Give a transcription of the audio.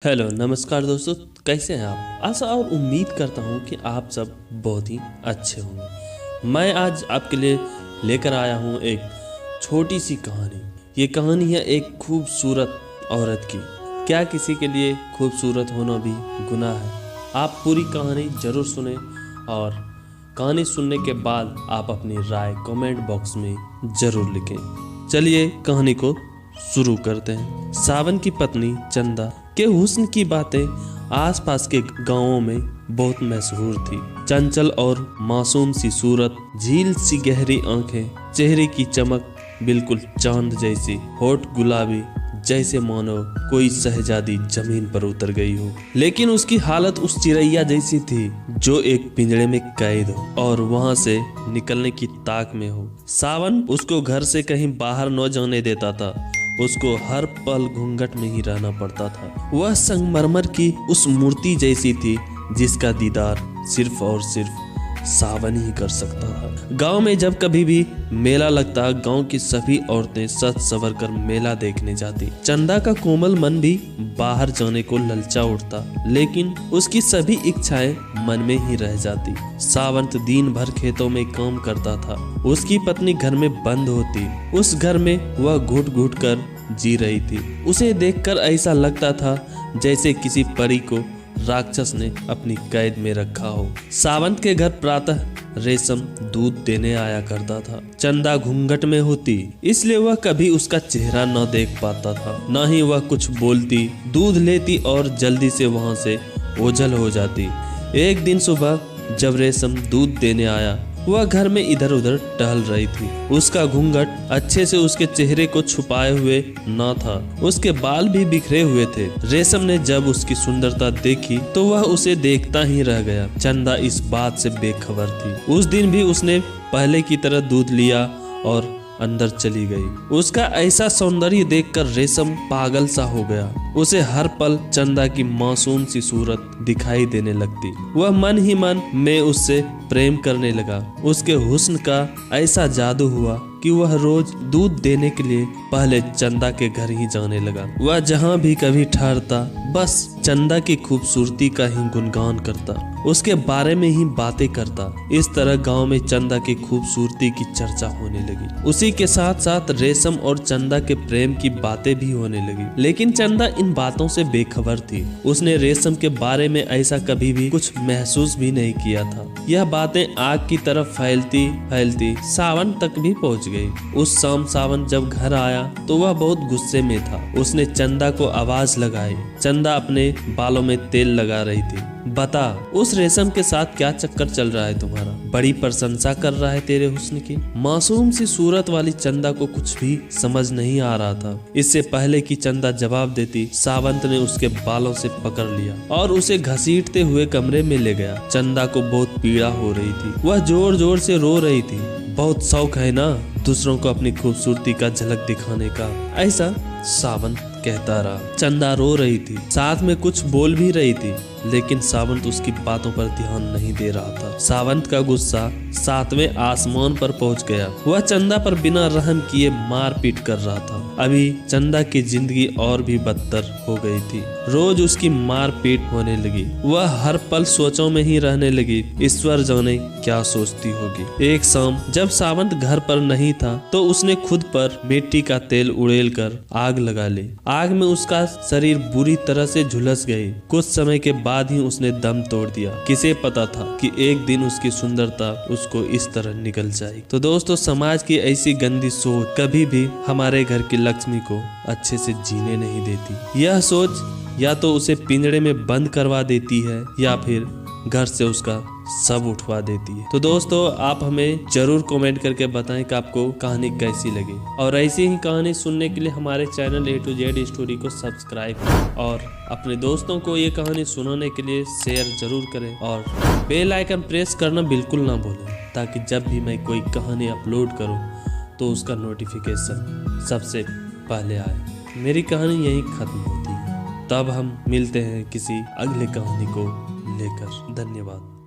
Hello नमस्कार दोस्तों, कैसे हैं आप। आशा और उम्मीद करता हूं कि आप सब बहुत ही अच्छे होंगे। मैं आज आपके लिए लेकर आया हूं एक छोटी सी कहानी। ये कहानी है एक खूबसूरत औरत की। क्या किसी के लिए खूबसूरत होना भी गुनाह है? आप पूरी कहानी ज़रूर सुने और कहानी सुनने के बाद आप अपनी राय कमेंट बॉक्स में ज़रूर लिखें। चलिए कहानी को शुरू करते हैं। सावन की पत्नी चंदा के हुस्न की बातें आसपास के गांवों में बहुत मशहूर थी। चंचल और मासूम सी सूरत, झील सी गहरी आंखें, चेहरे की चमक बिल्कुल चांद जैसी, होठ गुलाबी जैसे मानो कोई शहजादी जमीन पर उतर गई हो। लेकिन उसकी हालत उस चिड़ैया जैसी थी जो एक पिंजरे में कैद हो और वहां से निकलने की ताक में हो। सावन उसको घर से कहीं बाहर न जाने देता था। उसको हर पल घूंघट में ही रहना पड़ता था। वह संगमरमर की उस मूर्ति जैसी थी जिसका दीदार सिर्फ और सिर्फ सावन ही कर सकता था। गांव में जब कभी भी मेला लगता, गांव की सभी औरतें सज संवर कर मेला देखने जाती। चंदा का कोमल मन भी बाहर जाने को ललचा उठता, लेकिन उसकी सभी इच्छाएं मन में ही रह जाती। सावंत दिन भर खेतों में काम करता था। उसकी पत्नी घर में बंद होती। उस घर में वह घुट घुट कर जी रही थी। उसे देखकर ऐसा लगता था जैसे किसी परी को राक्षस ने अपनी कैद में रखा हो। सावंत के घर प्रातः रेशम दूध देने आया करता था। चंदा घूंघट में होती, इसलिए वह कभी उसका चेहरा न देख पाता था। न ही वह कुछ बोलती। दूध लेती और जल्दी से वहां से ओझल हो जाती। एक दिन सुबह जब रेशम दूध देने आया, वह घर में इधर उधर टहल रही थी। उसका घूंघट अच्छे से उसके चेहरे को छुपाए हुए न था। उसके बाल भी बिखरे हुए थे। रेशम ने जब उसकी सुंदरता देखी तो वह उसे देखता ही रह गया। चंदा इस बात से बेखबर थी। उस दिन भी उसने पहले की तरह दूध लिया और अंदर चली गई। उसका ऐसा सौंदर्य देखकर रेशम पागल सा हो गया। उसे हर पल चंदा की मासूम सी सूरत दिखाई देने लगती। वह मन ही मन में उससे प्रेम करने लगा। उसके हुस्न का ऐसा जादू हुआ कि वह रोज दूध देने के लिए पहले चंदा के घर ही जाने लगा। वह जहाँ भी कभी ठहरता, बस चंदा की खूबसूरती का ही गुणगान करता, उसके बारे में ही बातें करता। इस तरह गांव में चंदा की खूबसूरती की चर्चा होने लगी। उसी के साथ साथ रेशम और चंदा के प्रेम की बातें भी होने लगी। लेकिन चंदा इन बातों से बेखबर थी। उसने रेशम के बारे में ऐसा कभी भी कुछ महसूस भी नहीं किया था। यह बातें आग की तरफ फैलती फैलती सावन तक भी पहुंच गई। उस शाम सावन जब घर आया तो वह बहुत गुस्से में था। उसने चंदा को आवाज लगाई। चंदा अपने बालों में तेल लगा रही थी। बता, उस रेशम के साथ क्या चक्कर चल रहा है तुम्हारा? बड़ी प्रशंसा कर रहा है तेरे हुस्न की। मासूम सी सूरत वाली चंदा को कुछ भी समझ नहीं आ रहा था। इससे पहले कि चंदा जवाब देती, सावंत ने उसके बालों से पकड़ लिया और उसे घसीटते हुए कमरे में ले गया। चंदा को बहुत पीड़ा हो रही थी। वह जोर जोर से रो रही थी। बहुत शौक है ना दूसरों को अपनी खूबसूरती का झलक दिखाने का, ऐसा सावंत कहता रहा। चंदा रो रही थी, साथ में कुछ बोल भी रही थी, लेकिन सावंत उसकी बातों पर ध्यान नहीं दे रहा था। सावंत का गुस्सा सातवें आसमान पर पहुंच गया। वह चंदा पर बिना रहम किए मार पीट कर रहा था। अभी चंदा की जिंदगी और भी बदतर हो गई थी। रोज उसकी मार पीट होने लगी। वह हर पल सोचों में ही रहने लगी। ईश्वर जाने क्या सोचती होगी। एक शाम जब सावंत घर पर नहीं था तो उसने खुद पर मिट्टी का तेल उड़ेल कर आग लगा ली। आग में उसका शरीर बुरी तरह से झुलस गई। कुछ समय के बाद ही उसने दम तोड़ दिया। किसे पता था कि एक दिन उसकी सुंदरता उसको इस तरह निकल जाएगी। तो दोस्तों, समाज की ऐसी गंदी सोच कभी भी हमारे घर की लक्ष्मी को अच्छे से जीने नहीं देती। यह सोच या तो उसे पिंजरे में बंद करवा देती है या फिर घर से उसका सब उठवा देती है। तो दोस्तों, आप हमें जरूर कमेंट करके बताएं कि आपको कहानी कैसी लगी। और ऐसी ही कहानी सुनने के लिए हमारे channel A to Z story को सब्सक्राइब करें और अपने दोस्तों को ये कहानी सुनाने के लिए शेयर जरूर करें और बेल आइकन प्रेस करना बिल्कुल ना भूलें, ताकि जब भी मैं कोई कहानी अपलोड करूं तो उसका नोटिफिकेशन सबसे पहले आए। मेरी कहानी यहीं खत्म होती है। तब हम मिलते हैं किसी अगले कहानी को लेकर। धन्यवाद।